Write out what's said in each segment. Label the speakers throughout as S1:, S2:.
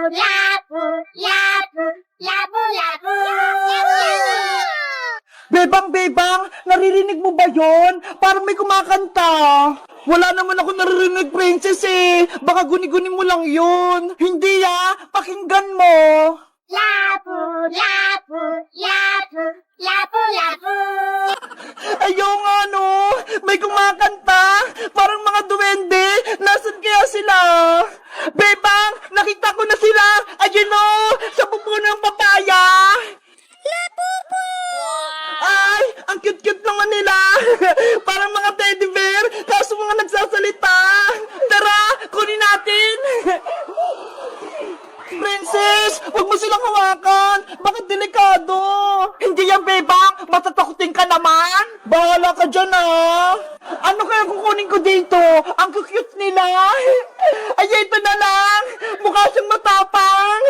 S1: lapu, lapu, lapu, lapu.
S2: Bebang, naririnig mo ba yon? Parang may kumakanta. Wala naman ako naririnig, princess eh. Baka guni-guni mo lang yun. Hindi pakinggan mo.
S1: Lapu, lapu, lapu, lapu, lapu.
S2: Ayaw nga no, may kumakanta. Parang mga duwende. Nasaan kaya sila? Bebang, nakita ko na sila. Ayun o, sa pupuno ng papaya. Ay, ang cute-cute naman nila. Parang mga teddy bear, kaso mga nagsasalita. Tara, kunin natin. Princess, huwag mo silang hawakan. Bakit delikado? Hindi yan, bebang. Matatakutin ka naman. Bahala ka dyan, Ano kaya kukunin ko dito? Ang cute nila. Ay, ito na lang. Mukha siyang matapang.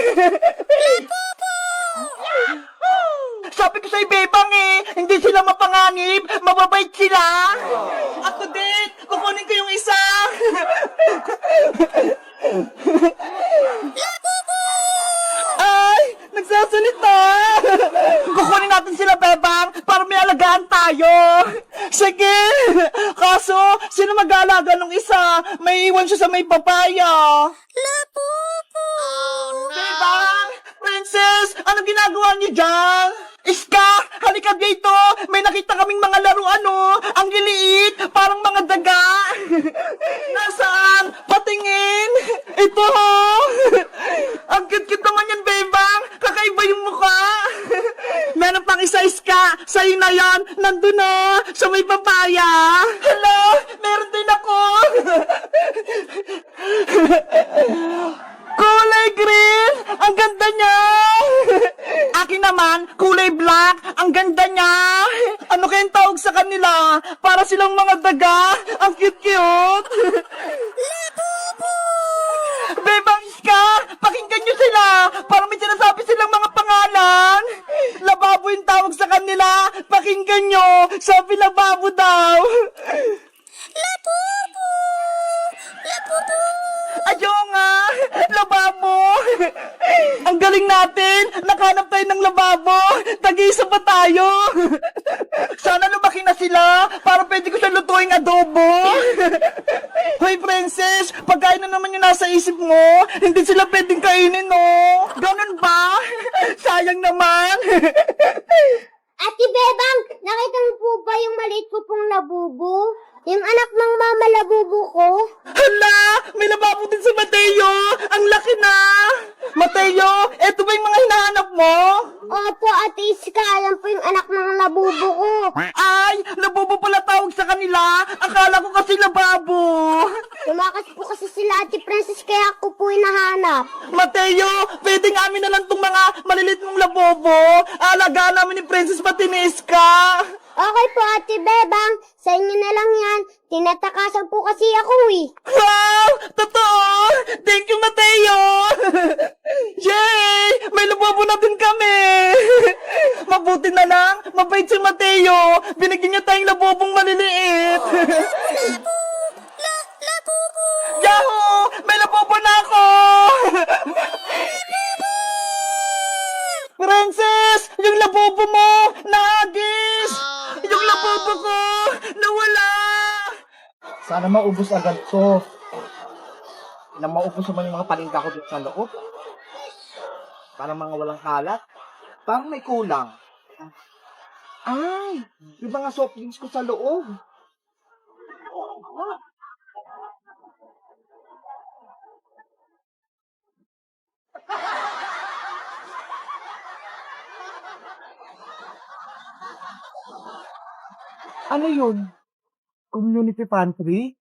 S2: Sabi ko sa'yo, bebang hindi sila mapanganib, mababait sila. Ako din, kukunin ko yung isa. Ay, nagsasalita. Kukunin natin sila, bebang, para may alagaan tayo. Sige, kaso, sino mag-aalaga ng isa? May iwan siya sa may papaya. Bebang, princess, anong ginagawa niyo dyan? Iska, halika dito! May nakita kaming mga laruan, Ang liliit, parang mga daga. Nasaan? Patingin! Ito, Ang cute-cute naman yan, bebang. Kakaiba yung mukha. Meron pang isa, Iska. Sa'yo na yan. Nandun sa may papaya. Hello, meron din ako. Kulay green! Ang ganda niya! Akin naman, kulay black! Ang ganda niya! Ano kayang tawag sa kanila? Para silang mga daga! Ang cute-cute! Bebang Iska! Pakinggan niyo sila! Para may sinasabi silang mga pangalan! Lababo yung tawag sa kanila! Pakinggan niyo! Sabi lababo daw! Ayaw nga! Lababo! Ang galing natin! Nakahanap tayo ng lababo! Tag-iisa pa tayo! Sana lumaki na sila para pwede ko siya lutuing adobo! Hoy, princess! Pagkain na naman yung nasa isip mo! Hindi sila pwedeng kainin, Ganun ba? Sayang naman!
S1: Ate Bebang, nakita mo po ba yung maliit ko pong labubo? Yung anak ng mama labubo ko?
S2: Hala! May lababo din si Mateo! Ang laki na! Mateo, eto ba yung mga hinahanap mo?
S1: Opo, Ate Iska, yan po yung anak ng labubo ko.
S2: Ay! Labobo pala tawag sa kanila! Akala ko kasi lababo!
S1: Tumakas po kasi sila Ate Princess kaya ako po hinahanap.
S2: Mateo, pwedeng amin na lang itong mga malilit mong labobo. Alagaan namin ni Princess Patinesca.
S1: Okay po, Ate Bebang. Sa inyo na lang yan. Tinatakasan po kasi ako
S2: Wow! Totoo! Thank you, Mateo! Yay! May labobo na din kami! Mabuti na lang, mabait si Mateo. Binigyan niya tayong labobong maliliit. Yahoo! May labobo na ako! Princess! Yung labobo mo! Naagis! Yung labobo ko! Nawala!
S3: Sana maubos agad to. Na maubos naman yung mga paninda ko dito sa loob. Parang mga walang kalat. Parang may kulang. Ay! Yung mga soft drinks ko sa loob. Ano yun? Community pantry?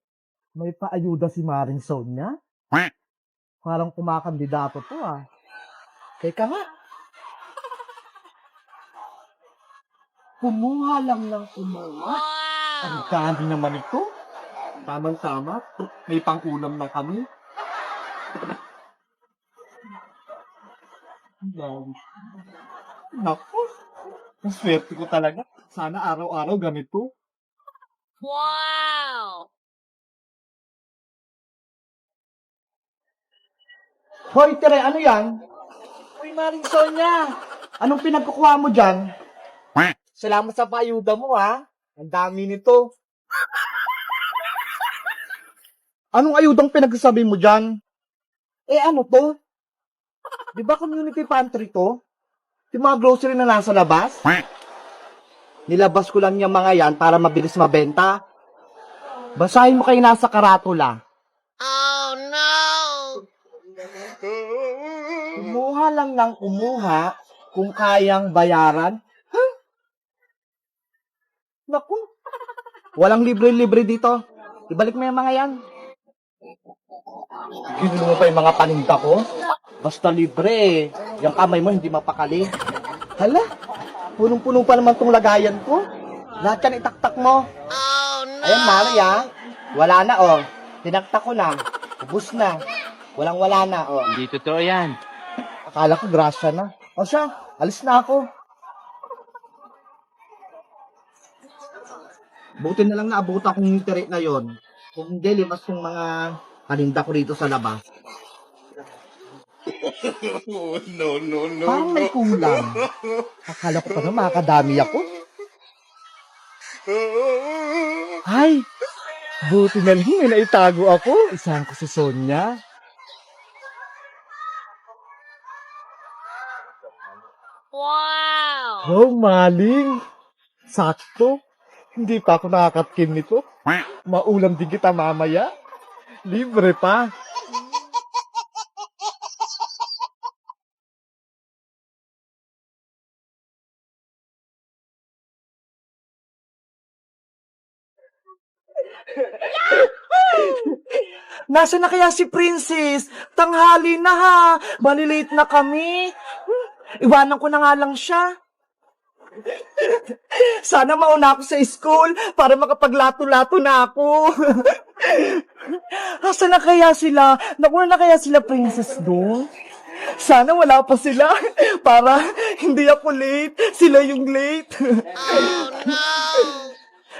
S3: May paayuda si Maring Sonia? Parang kumakandidato to Teka nga. Kumuha lang ng kumuha. Ang dami naman ito. Tamang-tama. May pang-ulam na kami. Naku. Ang swerte ko talaga. Sana araw-araw ganito.
S4: Wow!
S3: Hoy, Tere, ano yan? Uy, Maring Sonia. Anong pinagkukuha mo dyan? Salamat sa paayuda mo, ha? Ang dami nito. Anong ayudang pinagsasabi mo dyan? Eh, ano to? Di ba community pantry to? Yung mga grocery na nasa labas? Nilabas ko lang yung mga yan para mabilis mabenta. Basahin mo kayo nasa karatula.
S1: Oh no!
S3: Kumuha lang ng kumuha kung kayang bayaran. Huh? Naku. Walang libre-libre dito. Ibalik mo yung mga yan. Ginulo mo pa yung mga paninda ko? Basta libre eh. Yung kamay mo hindi mapakali. Hala, punong-puno pa naman tong lagayan ko. Lahat yan itaktak mo.
S1: Oh no!
S3: Ayan, Maria. Wala na, oh. Tinaktak ko na. Ubus na. Walang-wala na, oh.
S2: Hindi totoo yan.
S3: Akala ko grasya na. O siya, alis na ako. Buti na lang naabutan kong internet na yon. Kung hindi, limas yung mga paninda ko rito sa labas. Parang may kulang. Akala ko pa na makakadami ako. Ay, buti na lang may naitago ako. Isahan ko si Sonia.
S1: Wow!
S3: Oh, maling. Sakto. Hindi pa ako nakakatkin nito. Maulam din kita mamaya. Libre pa. Nasaan na kaya si Princess? Tanghali na ha. Malilate na kami. Iwanan ko na nga lang siya. Sana mauna ako sa school para makapaglato-lato na ako. Nasaan na kaya sila? Nakuha na kaya sila Princess doon? Sana wala pa sila para hindi ako late. Sila yung late.
S1: Oh no!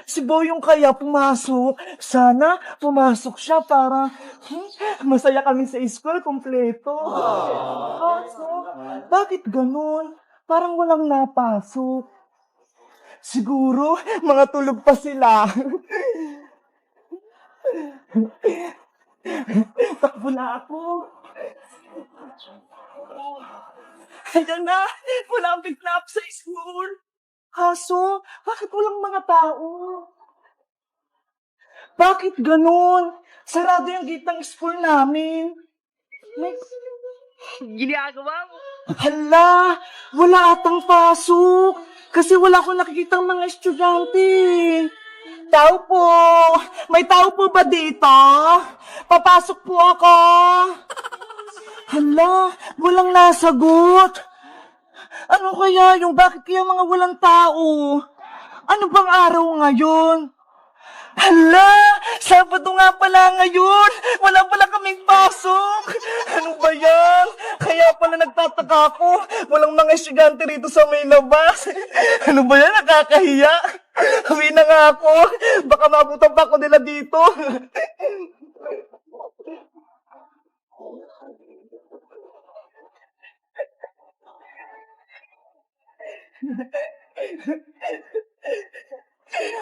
S3: Si Boyong kaya pumasok. Sana pumasok siya para masaya kami sa school kompleto. Kaso, bakit ganun? Parang walang napasok. Siguro, mga tulog pa sila. Takbo na ako. Ayan na, wala ang pick up sa school. Kaso, bakit walang mga tao? Bakit ganun? Sarado yung gate ng school namin. May...
S2: Ginagawa mo.
S3: Hala, wala atang pasok. Kasi wala akong nakikitang mga estudyante. Tao po, may tao po ba dito? Papasok po ako. Hala, walang nasagot. Ano kaya yung bakit kaya mga walang tao? Ano bang araw ngayon? Hala, Sabado nga pala ngayon. Wala pala kaming pasok. Ano ba yan? Kaya pala nagtataka ako. Walang mga estudyante rito sa may labas. Ano ba yan? Nakakahiya. Uwi na nga ako. Baka mabutan pa ako nila dito.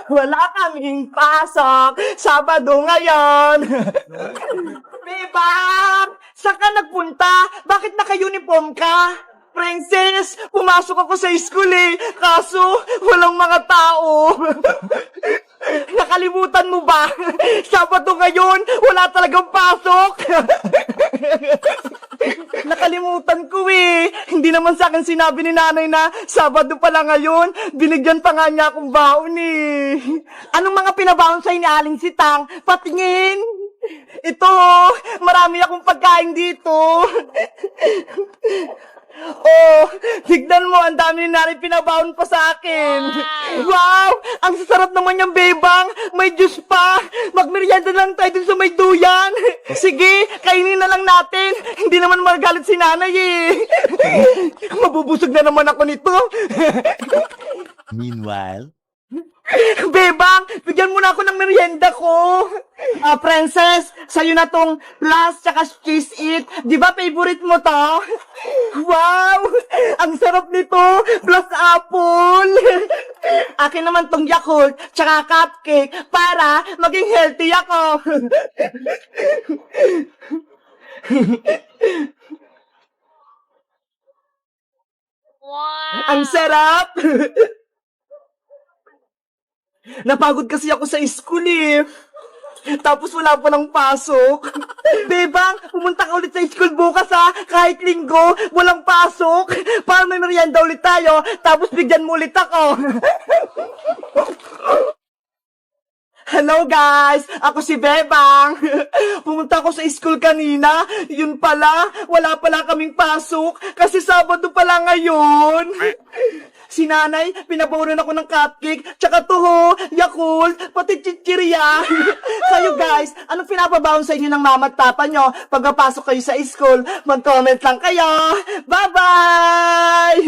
S3: Wala kaming pasok. Sabado ngayon. Bebang! Saan ka nagpunta? Bakit naka-uniform ka? Princess, pumasok ako sa school eh. Kaso, walang mga tao. Nakalimutan mo ba? Sabado ngayon, wala talagang pasok. Nakalimutan ko eh. Hindi naman sa akin sinabi ni nanay na Sabado pala ngayon. Binigyan pa nga niya akong baon eh. Anong mga pinabaon sa'yo ni Aling Sitang? Patingin. Ito, marami akong pagkain dito. Oh, tignan mo, ang dami ni nanay pinabaon pa sa akin. Wow, ang sasarap naman yung bebang. May juice pa. Magmerienda lang tayo dun sa may duyan. Sige, kainin na lang natin. Hindi naman magalit si nanay eh. Mabubusog na naman ako nito.
S4: Meanwhile,
S2: Bebang, bigyan mo na ako ng merienda ko. Princess, sa'yo na tong last tsaka cheese it. Di ba favorite mo to? Wow! Ang sarap nito! Plus apple! Akin naman tong Yakult tsaka cupcake para maging healthy ako. Ang sarap! Napagod kasi ako sa school eh. Tapos wala pa ng pasok. Bebang, pumunta ka ulit sa school bukas ha. Kahit linggo, walang pasok. Para may merienda ulit tayo. Tapos bigyan mo ulit ako. Hello guys! Ako si Bebang! Pumunta ako sa school kanina. Yun pala, wala pala kaming pasok. Kasi Sabado pala ngayon. Si nanay, pinaboran ako ng cupcake, tsaka tuho, Yakult, pati chichirya. Kayo guys, anong pinapabaon sa inyo ng mama at papa nyo? Pagpapasok kayo sa school, mag-comment lang kayo. Bye-bye!